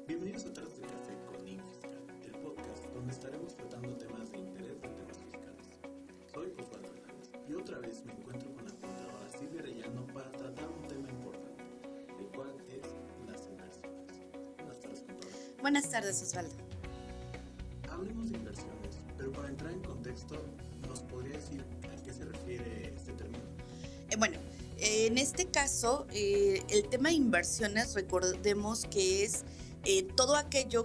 Bienvenidos a Tardes de Café con Infiscal, el podcast donde estaremos tratando temas de interés de temas fiscales. Soy Osvaldo Hernández y otra vez me encuentro con la contadora Silvia Arellano para tratar un tema importante, el cual es las inversiones. Buenas tardes, contadora. Buenas tardes, Osvaldo. Hablemos de inversiones, pero para entrar en contexto, ¿nos podría decir a qué se refiere este término? En este caso, el tema de inversiones, recordemos que es todo aquello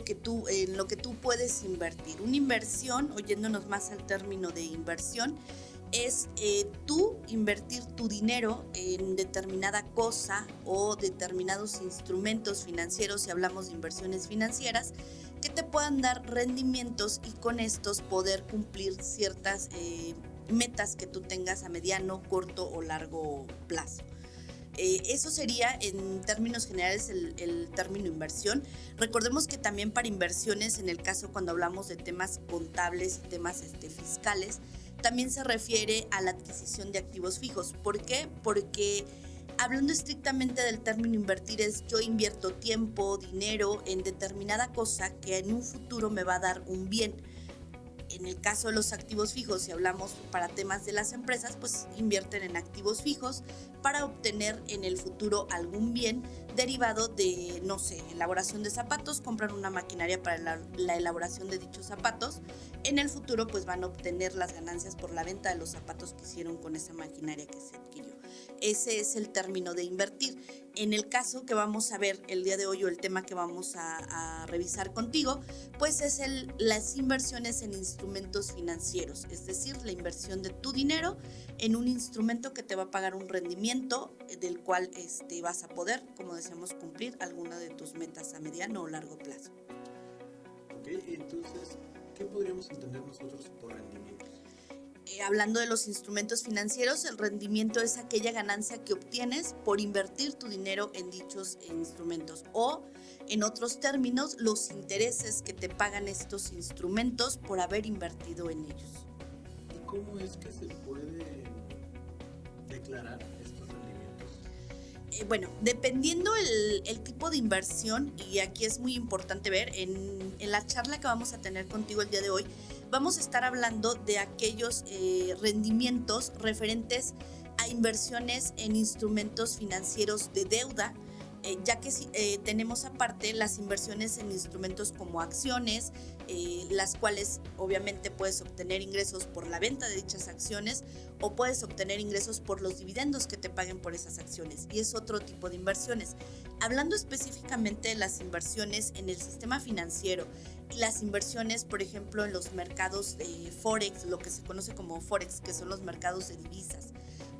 en lo que tú puedes invertir. Una inversión, oyéndonos más al término de inversión, es tú invertir tu dinero en determinada cosa o determinados instrumentos financieros, si hablamos de inversiones financieras, que te puedan dar rendimientos y con estos poder cumplir ciertas metas que tú tengas a mediano, corto o largo plazo. Eso sería en términos generales el término inversión. Recordemos que también para inversiones, en el caso cuando hablamos de temas contables y temas fiscales, también se refiere a la adquisición de activos fijos. ¿Por qué? Porque hablando estrictamente del término invertir es yo invierto tiempo, dinero en determinada cosa que en un futuro me va a dar un bien. En el caso de los activos fijos, si hablamos para temas de las empresas, pues invierten en activos fijos para obtener en el futuro algún bien derivado de, no sé, elaboración de zapatos, compran una maquinaria para la elaboración de dichos zapatos. En el futuro pues van a obtener las ganancias por la venta de los zapatos que hicieron con esa maquinaria que se adquirió. Ese es el término de invertir. En el caso que vamos a ver el día de hoy o el tema que vamos a revisar contigo, pues es las inversiones en instrumentos financieros, es decir, la inversión de tu dinero en un instrumento que te va a pagar un rendimiento del cual vas a poder, como decíamos, cumplir alguna de tus metas a mediano o largo plazo. Ok, entonces, ¿qué podríamos entender nosotros por rendimiento? Hablando de los instrumentos financieros, el rendimiento es aquella ganancia que obtienes por invertir tu dinero en dichos instrumentos o, en otros términos, los intereses que te pagan estos instrumentos por haber invertido en ellos. ¿Y cómo es que se puede declarar estos rendimientos? Dependiendo el tipo de inversión, y aquí es muy importante ver, en la charla que vamos a tener contigo el día de hoy, vamos a estar hablando de aquellos rendimientos referentes a inversiones en instrumentos financieros de deuda, ya que tenemos aparte las inversiones en instrumentos como acciones, las cuales obviamente puedes obtener ingresos por la venta de dichas acciones o puedes obtener ingresos por los dividendos que te paguen por esas acciones, y es otro tipo de inversiones. Hablando específicamente de las inversiones en el sistema financiero y las inversiones, por ejemplo, en los mercados de Forex, lo que se conoce como Forex, que son los mercados de divisas,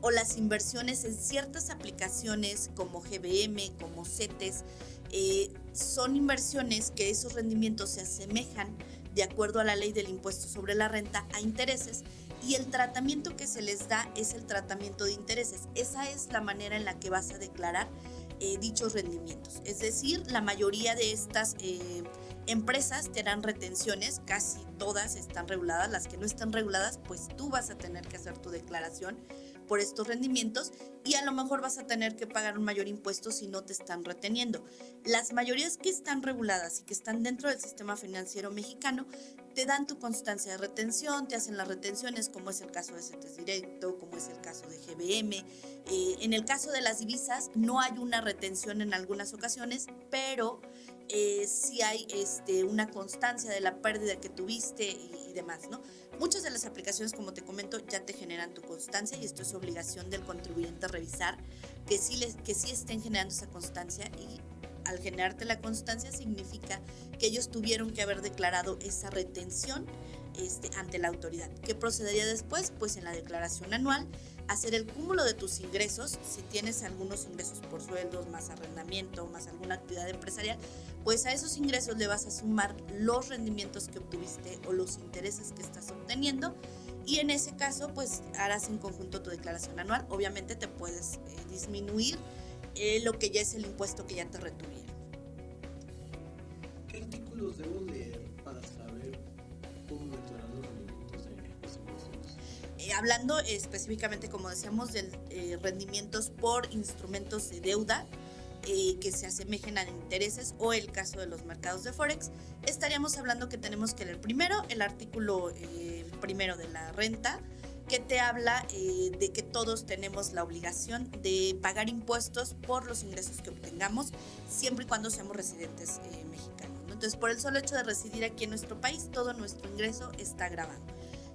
o las inversiones en ciertas aplicaciones como GBM, como CETES, son inversiones que esos rendimientos se asemejan, de acuerdo a la ley del impuesto sobre la renta, a intereses, y el tratamiento que se les da es el tratamiento de intereses. Esa es la manera en la que vas a declarar dichos rendimientos. Es decir, la mayoría de estas empresas te dan retenciones, casi todas están reguladas. Las que no están reguladas, pues tú vas a tener que hacer tu declaración por estos rendimientos y a lo mejor vas a tener que pagar un mayor impuesto si no te están reteniendo. Las mayorías que están reguladas y que están dentro del sistema financiero mexicano te dan tu constancia de retención, te hacen las retenciones, como es el caso de CETES Directo, como es el caso de GBM. En el caso de las divisas no hay una retención en algunas ocasiones, pero sí hay una constancia de la pérdida que tuviste y demás, ¿no? Muchas de las aplicaciones, como te comento, ya te generan tu constancia y esto es obligación del contribuyente revisar que sí estén generando esa constancia, y al generarte la constancia significa que ellos tuvieron que haber declarado esa retención ante la autoridad. ¿Qué procedería después? Pues en la declaración anual hacer el cúmulo de tus ingresos. Si tienes algunos ingresos por sueldos, más arrendamiento, más alguna actividad empresarial, pues a esos ingresos le vas a sumar los rendimientos que obtuviste o los intereses que estás obteniendo, y en ese caso pues harás en conjunto tu declaración anual. Obviamente te puedes disminuir lo que ya es el impuesto que ya te retuvieron. ¿Qué artículos debo leer para saber cómo declarar los rendimientos de las inversiones? Hablando específicamente, como decíamos, de rendimientos por instrumentos de deuda, que se asemejen a intereses, o el caso de los mercados de Forex, estaríamos hablando que tenemos que leer primero el artículo primero de la renta, que te habla de que todos tenemos la obligación de pagar impuestos por los ingresos que obtengamos, siempre y cuando seamos residentes mexicanos, ¿no? Entonces, por el solo hecho de residir aquí en nuestro país, todo nuestro ingreso está grabado.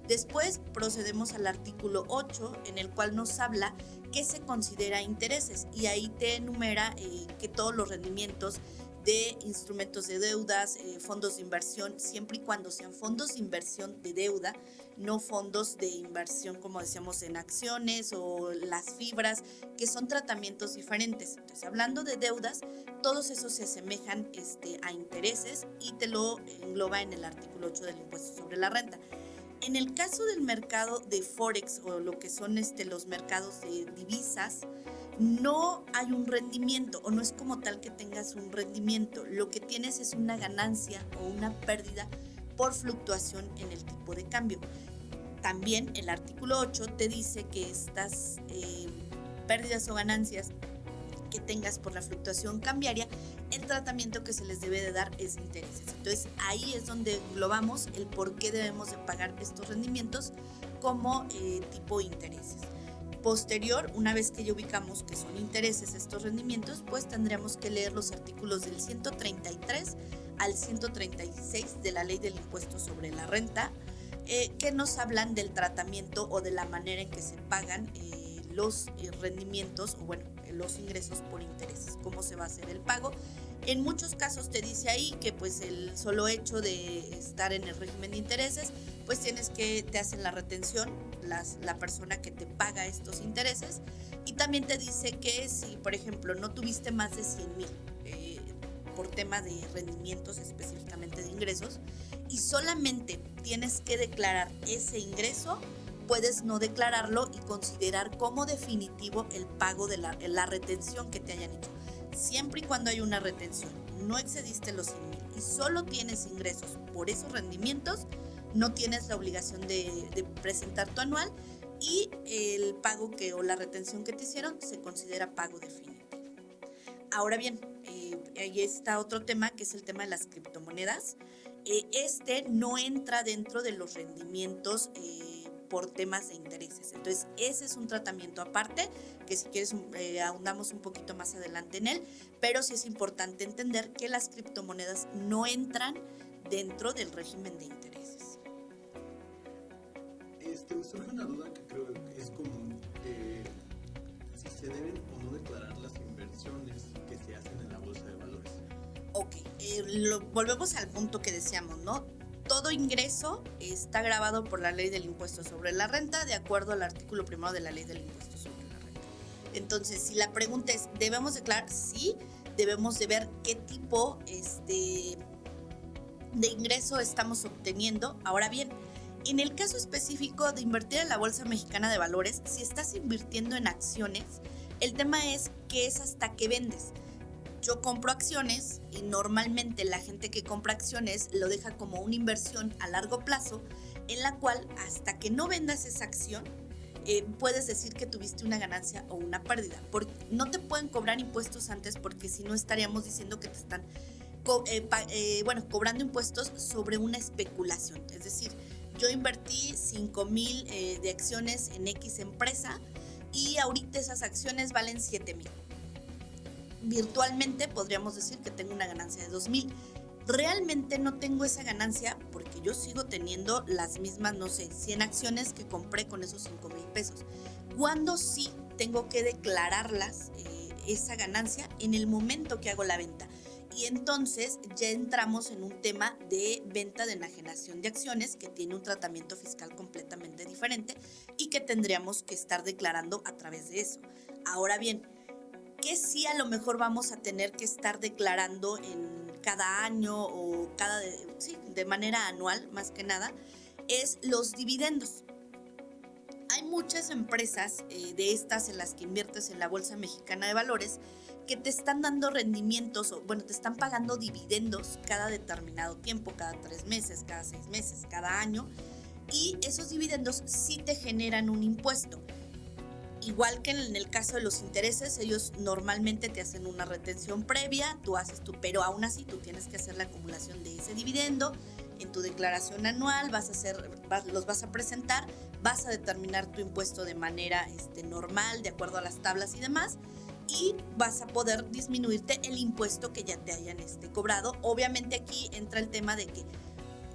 Después procedemos al artículo 8, en el cual nos habla qué se considera intereses, y ahí te enumera que todos los rendimientos de instrumentos de deudas, fondos de inversión, siempre y cuando sean fondos de inversión de deuda, no fondos de inversión, como decíamos, en acciones o las fibras, que son tratamientos diferentes. Entonces, hablando de deudas, todos esos se asemejan a intereses, y te lo engloba en el artículo 8 del impuesto sobre la renta. En el caso del mercado de Forex, o lo que son los mercados de divisas, no hay un rendimiento, o no es como tal que tengas un rendimiento. Lo que tienes es una ganancia o una pérdida por fluctuación en el tipo de cambio. También el artículo 8 te dice que estas pérdidas o ganancias que tengas por la fluctuación cambiaria, el tratamiento que se les debe de dar es de intereses. Entonces, ahí es donde englobamos el por qué debemos de pagar estos rendimientos como tipo intereses. Posterior, una vez que ya ubicamos que son intereses estos rendimientos, pues tendríamos que leer los artículos del 133 al 136 de la Ley del Impuesto sobre la Renta, que nos hablan del tratamiento o de la manera en que se pagan los rendimientos, o bueno, los ingresos por intereses, cómo se va a hacer el pago. En muchos casos te dice ahí que pues el solo hecho de estar en el régimen de intereses, pues te hacen la retención, la persona que te paga estos intereses, y también te dice que si, por ejemplo, no tuviste más de 100,000 por tema de rendimientos, específicamente de ingresos, y solamente tienes que declarar ese ingreso, puedes no declararlo y considerar como definitivo el pago de la retención que te hayan hecho. Siempre y cuando hay una retención, no excediste los 100,000 y solo tienes ingresos por esos rendimientos, no tienes la obligación de presentar tu anual, y el pago o la retención que te hicieron se considera pago definitivo. Ahora bien, ahí está otro tema, que es el tema de las criptomonedas. No entra dentro de los rendimientos por temas de intereses. Entonces, ese es un tratamiento aparte, que si quieres ahondamos un poquito más adelante en él, pero sí es importante entender que las criptomonedas no entran dentro del régimen de intereses. Me surge una duda que creo que es común, si se deben o no declarar las inversiones que se hacen en la bolsa de valores. Ok, volvemos al punto que decíamos, ¿no? Todo ingreso está grabado por la Ley del Impuesto sobre la Renta, de acuerdo al artículo primero de la Ley del Impuesto sobre la Renta. Entonces, si la pregunta es, ¿debemos declarar? Sí, debemos de ver qué tipo de ingreso estamos obteniendo. Ahora bien, en el caso específico de invertir en la Bolsa Mexicana de Valores, si estás invirtiendo en acciones, el tema es que es hasta que vendes. Yo compro acciones y normalmente la gente que compra acciones lo deja como una inversión a largo plazo, en la cual hasta que no vendas esa acción puedes decir que tuviste una ganancia o una pérdida. No te pueden cobrar impuestos antes, porque si no estaríamos diciendo que te están cobrando impuestos sobre una especulación. Es decir, yo invertí 5,000 de acciones en X empresa y ahorita esas acciones valen 7,000. Virtualmente podríamos decir que tengo una ganancia de 2,000. Realmente no tengo esa ganancia porque yo sigo teniendo las mismas, 100 acciones que compré con esos 5,000 pesos. Cuando sí tengo que declararlas, esa ganancia, en el momento que hago la venta. Y entonces ya entramos en un tema de venta de enajenación de acciones, que tiene un tratamiento fiscal completamente diferente y que tendríamos que estar declarando a través de eso. Ahora bien, que sí a lo mejor vamos a tener que estar declarando en cada año o de manera anual, más que nada, es los dividendos. Hay muchas empresas de estas en las que inviertes en la Bolsa Mexicana de Valores que te están dando rendimientos, te están pagando dividendos cada determinado tiempo, cada 3 meses, cada 6 meses, cada año, y esos dividendos sí te generan un impuesto. Igual que en el caso de los intereses, ellos normalmente te hacen una retención previa, pero aún así tú tienes que hacer la acumulación de ese dividendo en tu declaración anual, los vas a presentar, vas a determinar tu impuesto de manera normal, de acuerdo a las tablas y demás, y vas a poder disminuirte el impuesto que ya te hayan cobrado. Obviamente aquí entra el tema de que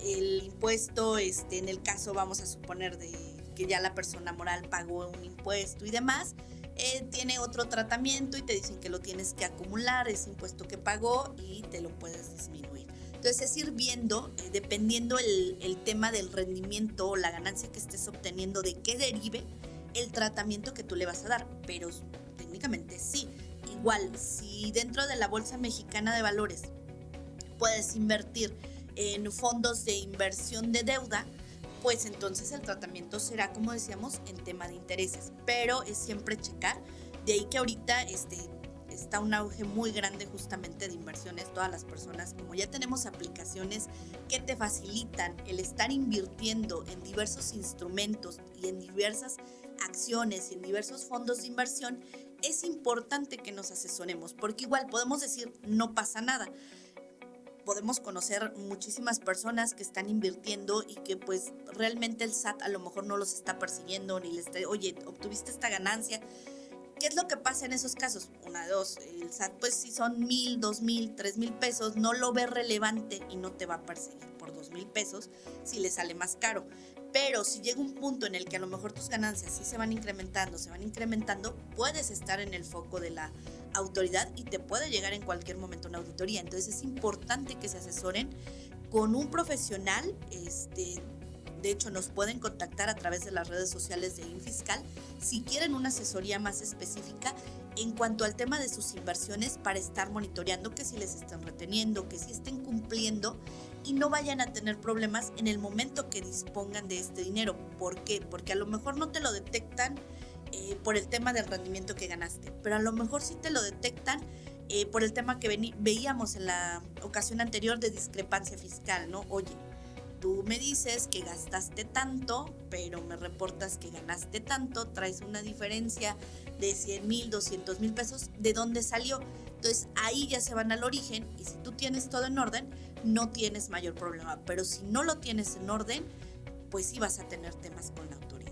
el impuesto, en el caso vamos a suponer de que ya la persona moral pagó un impuesto y demás, tiene otro tratamiento y te dicen que lo tienes que acumular, ese impuesto que pagó, y te lo puedes disminuir. Entonces es ir viendo, dependiendo el tema del rendimiento o la ganancia que estés obteniendo, de qué derive el tratamiento que tú le vas a dar. Pero técnicamente sí, igual, si dentro de la Bolsa Mexicana de Valores puedes invertir en fondos de inversión de deuda, pues entonces el tratamiento será, como decíamos, en tema de intereses. Pero es siempre checar, de ahí que ahorita está un auge muy grande justamente de inversiones. Todas las personas, como ya tenemos aplicaciones que te facilitan el estar invirtiendo en diversos instrumentos y en diversas acciones y en diversos fondos de inversión, es importante que nos asesoremos, porque igual podemos decir no pasa nada. Podemos conocer muchísimas personas que están invirtiendo y que pues realmente el SAT a lo mejor no los está persiguiendo ni les está, oye, obtuviste esta ganancia. ¿Qué es lo que pasa en esos casos? Una de dos, el SAT pues si son 1,000, 2,000, 3,000 pesos, no lo ve relevante y no te va a perseguir por 2,000 pesos si le sale más caro. Pero si llega un punto en el que a lo mejor tus ganancias sí se van incrementando, puedes estar en el foco de la autoridad y te puede llegar en cualquier momento una auditoría. Entonces es importante que se asesoren con un profesional. De hecho, nos pueden contactar a través de las redes sociales de Infiscal si quieren una asesoría más específica en cuanto al tema de sus inversiones, para estar monitoreando que si les están reteniendo, que si estén cumpliendo y no vayan a tener problemas en el momento que dispongan de este dinero. ¿Por qué? Porque a lo mejor no te lo detectan por el tema del rendimiento que ganaste, pero a lo mejor sí te lo detectan por el tema que veíamos en la ocasión anterior de discrepancia fiscal, ¿no? Oye, tú me dices que gastaste tanto, pero me reportas que ganaste tanto, traes una diferencia de 100,000, 200,000 pesos, ¿de dónde salió? Entonces ahí ya se van al origen, y si tú tienes todo en orden, no tienes mayor problema. Pero si no lo tienes en orden, pues sí vas a tener temas con la autoridad.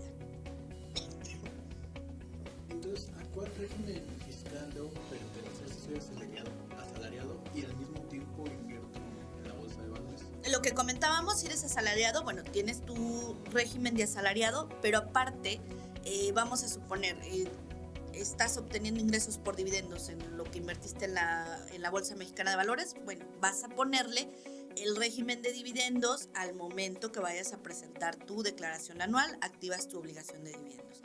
Entonces, ¿a cuál régimen fiscal debo pertenecer si soy asalariado y al mismo tiempo invierto en la bolsa de valores? Lo que comentábamos, si eres asalariado, bueno, tienes tu régimen de asalariado, pero aparte, vamos a suponer, estás obteniendo ingresos por dividendos en lo que invertiste en la Bolsa Mexicana de Valores. Bueno, vas a ponerle el régimen de dividendos al momento que vayas a presentar tu declaración anual, activas tu obligación de dividendos.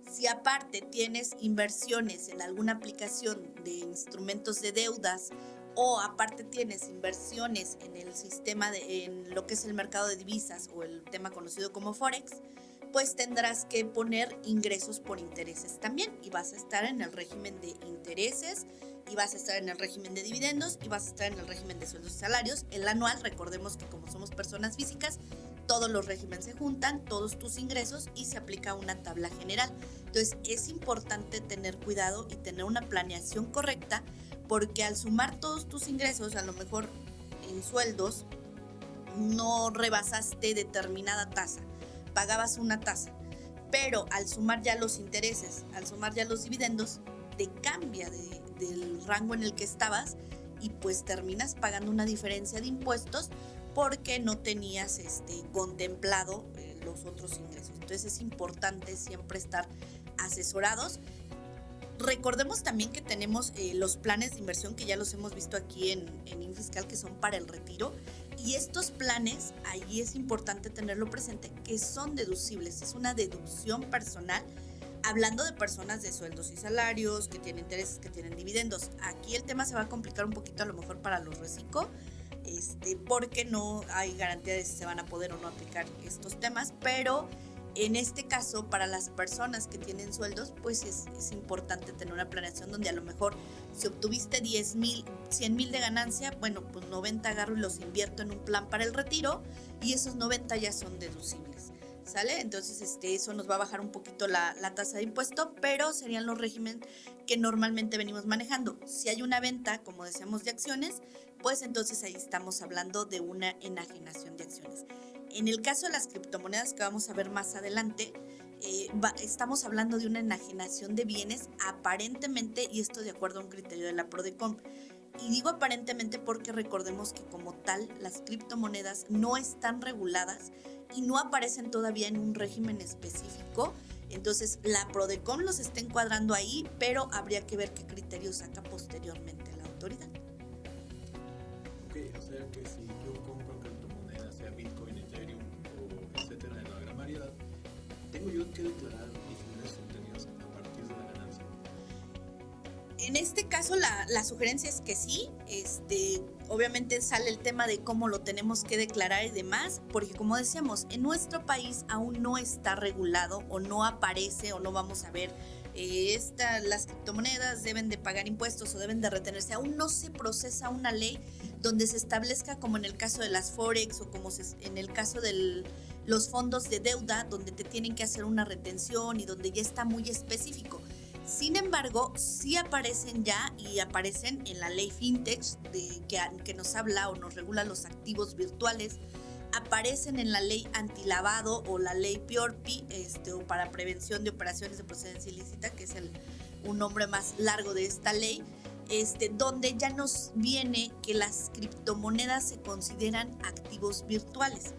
Si aparte tienes inversiones en alguna aplicación de instrumentos de deudas, o aparte tienes inversiones en el sistema en lo que es el mercado de divisas o el tema conocido como Forex, pues tendrás que poner ingresos por intereses también, y vas a estar en el régimen de intereses, y vas a estar en el régimen de dividendos, y vas a estar en el régimen de sueldos y salarios. El anual, recordemos que como somos personas físicas, todos los regímenes se juntan, todos tus ingresos, y se aplica una tabla general. Entonces es importante tener cuidado y tener una planeación correcta, porque al sumar todos tus ingresos, a lo mejor en sueldos no rebasaste determinada tasa, pagabas una tasa, pero al sumar ya los intereses, al sumar ya los dividendos, te cambia del rango en el que estabas, y pues terminas pagando una diferencia de impuestos porque no tenías contemplado los otros ingresos. Entonces es importante siempre estar asesorados. Recordemos también que tenemos los planes de inversión, que ya los hemos visto aquí en Infiscal, que son para el retiro, y estos planes, ahí es importante tenerlo presente, que son deducibles. Es una deducción personal, hablando de personas de sueldos y salarios, que tienen intereses, que tienen dividendos. Aquí el tema se va a complicar un poquito a lo mejor para los reciclo, porque no hay garantía de si se van a poder o no aplicar estos temas, pero en este caso, para las personas que tienen sueldos, pues es importante tener una planeación donde a lo mejor si obtuviste 10,000, 100,000 de ganancia, bueno, pues 90 agarro y los invierto en un plan para el retiro, y esos 90 ya son deducibles. ¿sale? Entonces eso nos va a bajar un poquito la tasa de impuesto, pero serían los regímenes que normalmente venimos manejando. Si hay una venta, como decíamos, de acciones, pues entonces ahí estamos hablando de una enajenación de acciones. En el caso de las criptomonedas que vamos a ver más adelante, estamos hablando de una enajenación de bienes aparentemente, y esto de acuerdo a un criterio de la Prodecon. Y digo aparentemente porque recordemos que como tal las criptomonedas no están reguladas y no aparecen todavía en un régimen específico. Entonces la Prodecon los está encuadrando ahí, pero habría que ver qué criterios saca posteriormente la autoridad. Ok, o sea que si yo compro criptomonedas, sea Bitcoin, Ethereum o etcétera, en la gran variedad, tengo yo que declarar mis ingresos obtenidos a partir de la ganancia. En este caso la sugerencia es que sí, obviamente sale el tema de cómo lo tenemos que declarar y demás, porque como decíamos, en nuestro país aún no está regulado o no aparece o no vamos a ver las criptomonedas deben de pagar impuestos o deben de retenerse. Aún no se procesa una ley donde se establezca, como en el caso de las Forex o como en el caso de los fondos de deuda, donde te tienen que hacer una retención y donde ya está muy específico. Sin embargo, sí aparecen ya y aparecen en la ley FinTech que nos habla o nos regula los activos virtuales, aparecen en la ley antilavado o la ley PIORPI, o para prevención de operaciones de procedencia ilícita, que es un nombre más largo de esta ley, donde ya nos viene que las criptomonedas se consideran activos virtuales.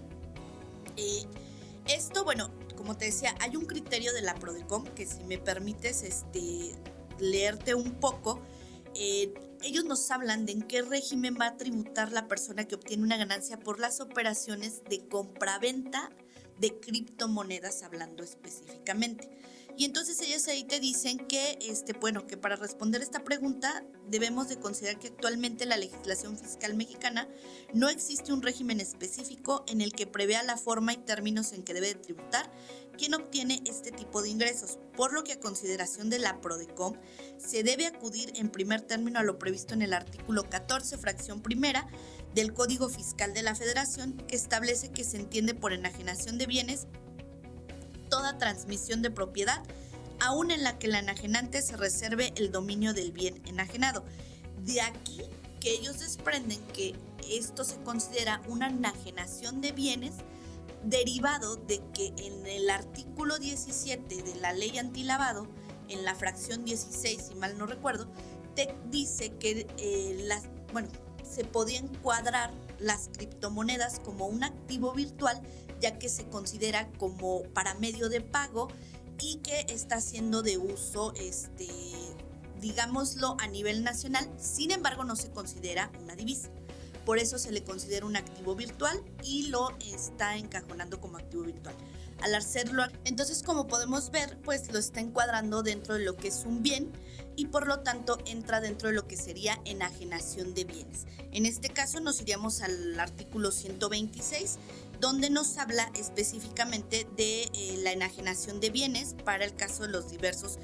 Esto, bueno, como te decía, hay un criterio de la Prodecon que, si me permites leerte un poco, ellos nos hablan de en qué régimen va a tributar la persona que obtiene una ganancia por las operaciones de compraventa de criptomonedas, hablando específicamente. Y entonces ellos ahí te dicen que, que para responder esta pregunta debemos de considerar que actualmente la legislación fiscal mexicana no existe un régimen específico en el que prevea la forma y términos en que debe de tributar quien obtiene este tipo de ingresos, por lo que a consideración de la Prodecon se debe acudir en primer término a lo previsto en el artículo 14, fracción primera del Código Fiscal de la Federación, que establece que se entiende por enajenación de bienes toda transmisión de propiedad, aun en la que el enajenante se reserve el dominio del bien enajenado. De aquí que ellos desprenden que esto se considera una enajenación de bienes derivado de que en el artículo 17 de la ley antilavado, en la fracción 16, si mal no recuerdo, te dice que se podía encuadrar las criptomonedas como un activo virtual, ya que se considera como para medio de pago y que está siendo de uso, digámoslo, a nivel nacional. Sin embargo, no se considera una divisa. Por eso se le considera un activo virtual y lo está encajonando como activo virtual. Al hacerlo, entonces, como podemos ver, pues lo está encuadrando dentro de lo que es un bien y por lo tanto entra dentro de lo que sería enajenación de bienes. En este caso nos iríamos al artículo 126, donde nos habla específicamente de la enajenación de bienes para el caso de los diversos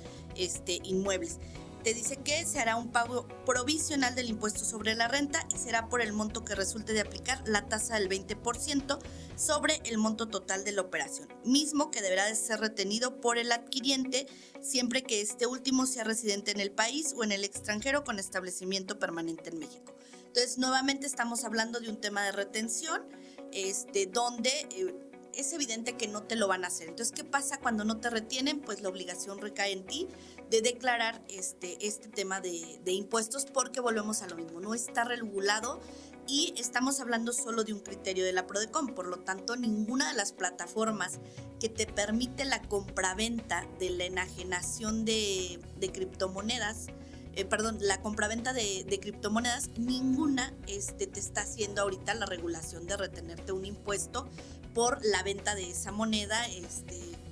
inmuebles. Te dice que se hará un pago provisional del impuesto sobre la renta y será por el monto que resulte de aplicar la tasa del 20% sobre el monto total de la operación, mismo que deberá de ser retenido por el adquiriente siempre que este último sea residente en el país o en el extranjero con establecimiento permanente en México. Entonces, nuevamente estamos hablando de un tema de retención, donde es evidente que no te lo van a hacer. Entonces, ¿qué pasa cuando no te retienen? Pues la obligación recae en ti de declarar este tema de impuestos, porque volvemos a lo mismo, no está regulado y estamos hablando solo de un criterio de la Prodecon. Por lo tanto, ninguna de las plataformas que te permite la compraventa de la enajenación de criptomonedas, la compraventa de criptomonedas, ninguna te está haciendo ahorita la regulación de retenerte un impuesto por la venta de esa moneda,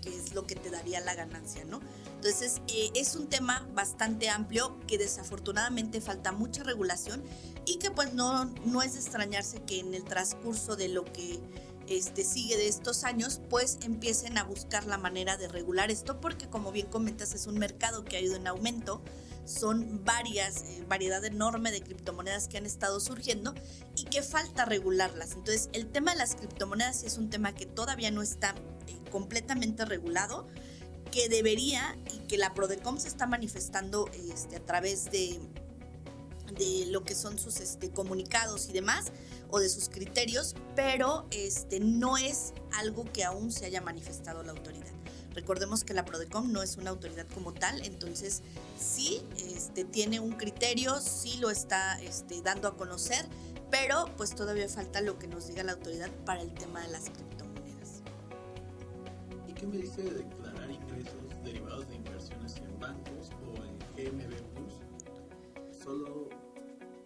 que es lo que te daría la ganancia, ¿no? Entonces, es un tema bastante amplio que desafortunadamente falta mucha regulación y que pues no es de extrañarse que en el transcurso de lo que sigue de estos años, pues empiecen a buscar la manera de regular esto, porque como bien comentas, es un mercado que ha ido en aumento. Son variedad enorme de criptomonedas que han estado surgiendo y que falta regularlas. Entonces, el tema de las criptomonedas es un tema que todavía no está completamente regulado, que debería y que la Prodecom se está manifestando a través de lo que son sus comunicados y demás, o de sus criterios, pero no es algo que aún se haya manifestado la autoridad. Recordemos que la Prodecom no es una autoridad como tal, entonces sí tiene un criterio, sí lo está dando a conocer, pero pues todavía falta lo que nos diga la autoridad para el tema de las criptomonedas. ¿Y qué me dice de declarar ingresos derivados de inversiones en bancos o en GMB Plus?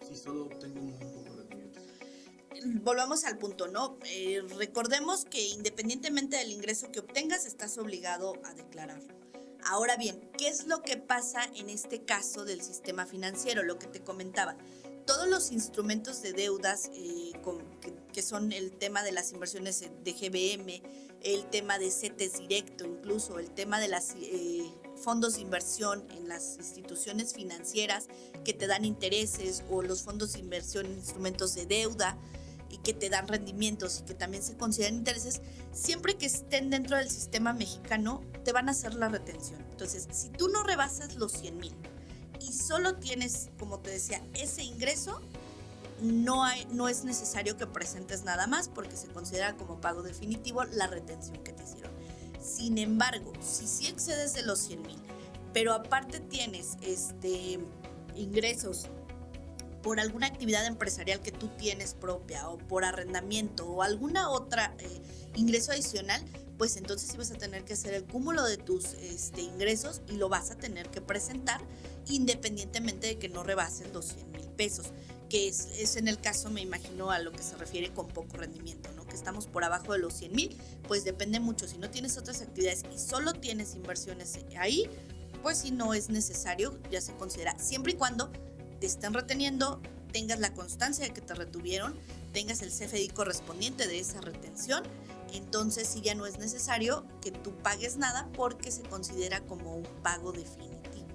Si solo obtengo muy poco rendimiento. Volvamos al punto, ¿no? Recordemos que independientemente del ingreso que obtengas, estás obligado a declararlo. Ahora bien, ¿qué es lo que pasa en este caso del sistema financiero? Lo que te comentaba, todos los instrumentos de deudas que son el tema de las inversiones de GBM, el tema de CETES directo, incluso el tema de las fondos de inversión en las instituciones financieras que te dan intereses, o los fondos de inversión en instrumentos de deuda y que te dan rendimientos y que también se consideran intereses, siempre que estén dentro del sistema mexicano te van a hacer la retención. Entonces, si tú no rebasas los 100,000 y solo tienes, como te decía, ese ingreso, no es necesario que presentes nada más, porque se considera como pago definitivo la retención que te hicieron. Sin embargo, si sí excedes de los 100,000, pero aparte tienes ingresos por alguna actividad empresarial que tú tienes propia, o por arrendamiento, o alguna otra ingreso adicional, pues entonces sí vas a tener que hacer el cúmulo de tus ingresos y lo vas a tener que presentar, independientemente de que no rebases los 100,000 pesos, que es en el caso, me imagino, a lo que se refiere con poco rendimiento, ¿no? Que estamos por abajo de los 100,000, pues depende mucho. Si no tienes otras actividades y solo tienes inversiones ahí, pues sí, no es necesario, ya se considera, siempre y cuando te estén reteniendo, tengas la constancia de que te retuvieron, tengas el CFDI correspondiente de esa retención, entonces sí ya no es necesario que tú pagues nada, porque se considera como un pago definitivo.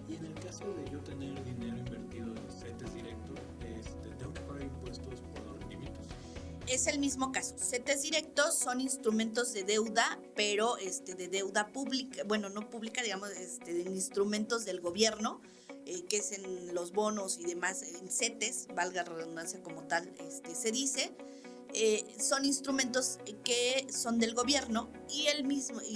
Y en el caso de yo tener dinero invertido en CETES directo, ¿tengo que pagar impuestos por los rendimientos? Es el mismo caso. CETES directos son instrumentos de deuda, pero de deuda pública, bueno, no pública, digamos, de instrumentos del gobierno, que es en los bonos y demás, en CETES, valga la redundancia como tal, se dice. Son instrumentos que son del gobierno y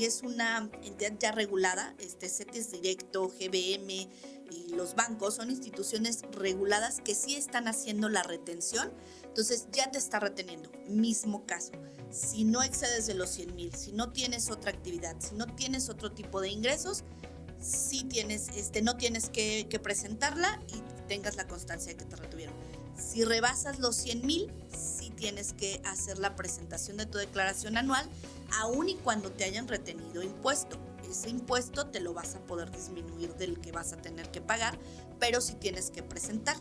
es una entidad ya regulada. CETES directo, GBM y los bancos son instituciones reguladas que sí están haciendo la retención, entonces ya te está reteniendo. Mismo caso, si no excedes de los 100,000, si no tienes otra actividad, si no tienes otro tipo de ingresos, sí tienes, no tienes que presentarla y tengas la constancia de que te retuvieron. Si rebasas los 100,000, sí tienes que hacer la presentación de tu declaración anual, aun y cuando te hayan retenido impuesto. Ese impuesto te lo vas a poder disminuir del que vas a tener que pagar, pero sí tienes que presentar.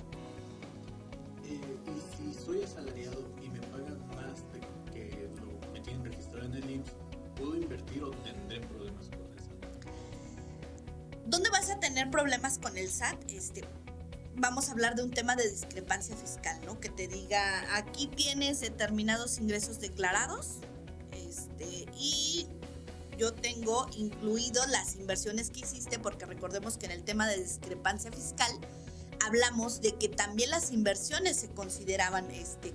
Y si soy asalariado y me pagan más de que me tienen registrado en el IMSS, ¿puedo invertir o tendré problemas con eso? ¿Dónde vas a tener problemas con el SAT? Vamos a hablar de un tema de discrepancia fiscal, ¿no? Que te diga, aquí tienes determinados ingresos declarados, y yo tengo incluido las inversiones que hiciste, porque recordemos que en el tema de discrepancia fiscal hablamos de que también las inversiones se consideraban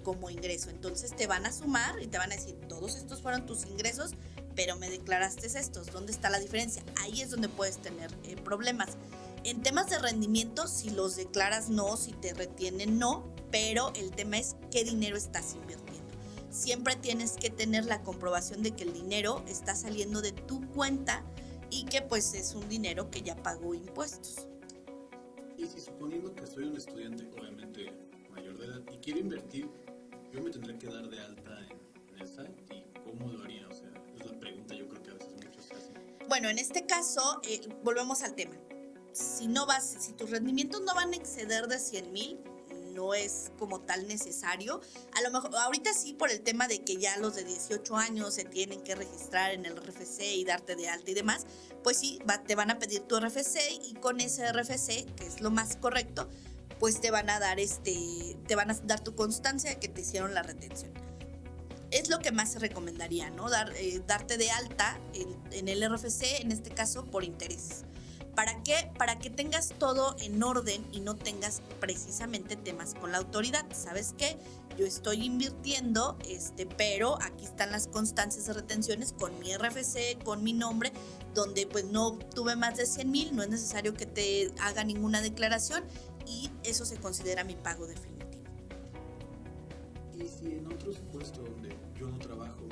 como ingreso. Entonces te van a sumar y te van a decir, todos estos fueron tus ingresos, pero me declaraste estos, ¿dónde está la diferencia? Ahí es donde puedes tener problemas. En temas de rendimiento, si los declaras no, si te retienen no, pero el tema es qué dinero estás invirtiendo. Siempre tienes que tener la comprobación de que el dinero está saliendo de tu cuenta y que pues es un dinero que ya pagó impuestos. Y si suponiendo que soy un estudiante, obviamente mayor de edad, y quiero invertir, ¿yo me tendré que dar de alta en el SAT? ¿Y cómo lo haría? O sea, es la pregunta, yo creo que a veces muchos hacen. Bueno, en este caso, volvemos al tema. Si tus rendimientos no van a exceder de 100,000, no es como tal necesario. A lo mejor ahorita sí, por el tema de que ya los de 18 años se tienen que registrar en el RFC y darte de alta y demás, pues sí, te van a pedir tu RFC, y con ese RFC, que es lo más correcto, pues te van a dar tu constancia de que te hicieron la retención. es lo que más se recomendaría, ¿no? Darte de alta en el RFC, en este caso por intereses. ¿Para qué? Para que tengas todo en orden y no tengas precisamente temas con la autoridad. ¿Sabes qué? Yo estoy invirtiendo, pero aquí están las constancias de retenciones con mi RFC, con mi nombre, donde pues no tuve más de 100,000, no es necesario que te haga ninguna declaración y eso se considera mi pago definitivo. Y si en otro supuesto donde yo no trabajo,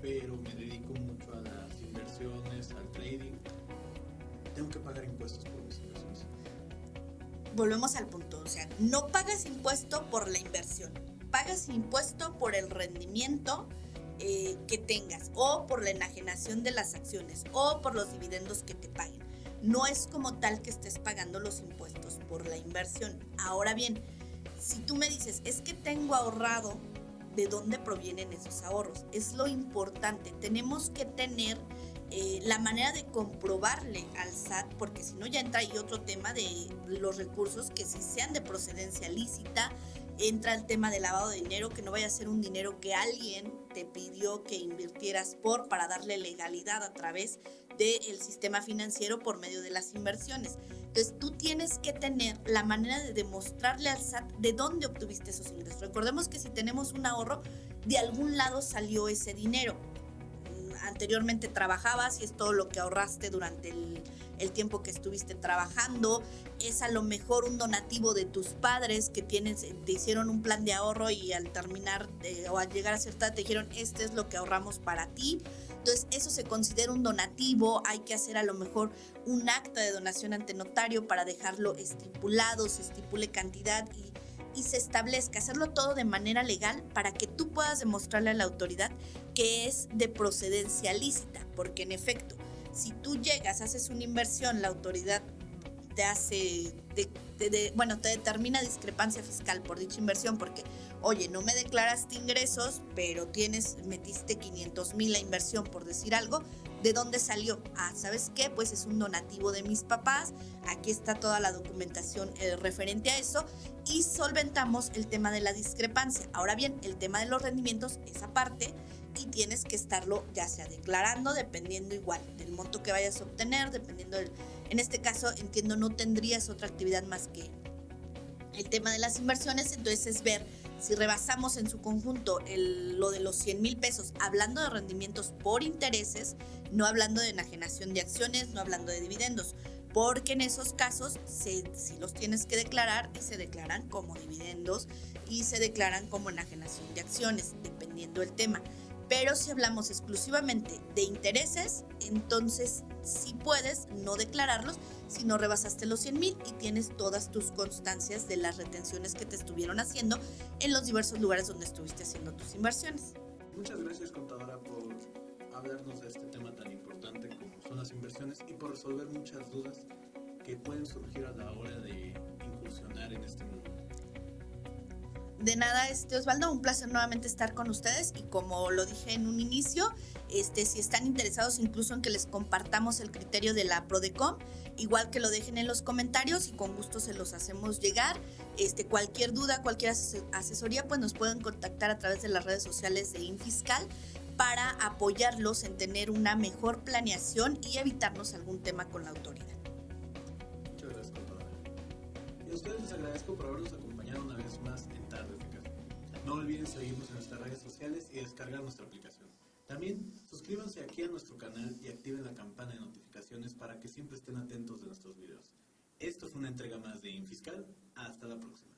pero me dedico mucho a las inversiones, al trading, tengo que pagar impuestos por mis inversiones. Volvemos al punto, o sea, no pagas impuesto por la inversión, pagas impuesto por el rendimiento que tengas o por la enajenación de las acciones o por los dividendos que te paguen. No es como tal que estés pagando los impuestos por la inversión. Ahora bien, si tú me dices, es que tengo ahorrado, ¿de dónde provienen esos ahorros? Es lo importante, tenemos que tener la manera de comprobarle al SAT, porque si no ya entra ahí otro tema de los recursos que sí sean de procedencia lícita, entra el tema de lavado de dinero, que no vaya a ser un dinero que alguien te pidió que invirtieras para darle legalidad a través del sistema financiero por medio de las inversiones. Entonces tú tienes que tener la manera de demostrarle al SAT de dónde obtuviste esos ingresos. Recordemos que si tenemos un ahorro, de algún lado salió ese dinero. Anteriormente trabajabas y es todo lo que ahorraste durante el tiempo que estuviste trabajando. Es a lo mejor un donativo de tus padres que te hicieron un plan de ahorro y al terminar o al llegar a cierta edad te dijeron, este es lo que ahorramos para ti. Entonces eso se considera un donativo. Hay que hacer a lo mejor un acta de donación ante notario para dejarlo estipulado, se estipule cantidad y se establezca, hacerlo todo de manera legal para que tú puedas demostrarle a la autoridad que es de procedencia lícita, porque en efecto, si tú llegas, haces una inversión, la autoridad te hace, te determina discrepancia fiscal por dicha inversión, porque, oye, no me declaraste ingresos, pero metiste 500,000 la inversión, por decir algo. ¿De dónde salió? ¿Sabes qué? Pues es un donativo de mis papás. Aquí está toda la documentación referente a eso y solventamos el tema de la discrepancia. Ahora bien, el tema de los rendimientos es aparte y tienes que estarlo ya sea declarando, dependiendo igual del monto que vayas a obtener, dependiendo en este caso, entiendo, no tendrías otra actividad más que el tema de las inversiones, entonces es ver si rebasamos en su conjunto lo de los 100,000 pesos, hablando de rendimientos por intereses, no hablando de enajenación de acciones, no hablando de dividendos, porque en esos casos si los tienes que declarar, se declaran como dividendos y se declaran como enajenación de acciones, dependiendo del tema. Pero si hablamos exclusivamente de intereses, entonces sí puedes no declararlos si no rebasaste los 100,000 y tienes todas tus constancias de las retenciones que te estuvieron haciendo en los diversos lugares donde estuviste haciendo tus inversiones. Muchas gracias, contadora, por hablarnos de este tema tan importante como son las inversiones y por resolver muchas dudas que pueden surgir a la hora de incursionar en este mundo. De nada, Osvaldo, un placer nuevamente estar con ustedes y como lo dije en un inicio, si están interesados incluso en que les compartamos el criterio de la Prodecom, igual que lo dejen en los comentarios y con gusto se los hacemos llegar. Cualquier duda, cualquier asesoría, pues nos pueden contactar a través de las redes sociales de Infiscal para apoyarlos en tener una mejor planeación y evitarnos algún tema con la autoridad. Muchas gracias, contadora. Y a ustedes les agradezco por habernos acompañado una vez más en Tardes de Café. No olviden seguirnos en nuestras redes sociales y descargar nuestra aplicación. También suscríbanse aquí a nuestro canal y activen la campana de notificaciones para que siempre estén atentos de nuestros videos. Esto fue una entrega más de Infiscal. Hasta la próxima.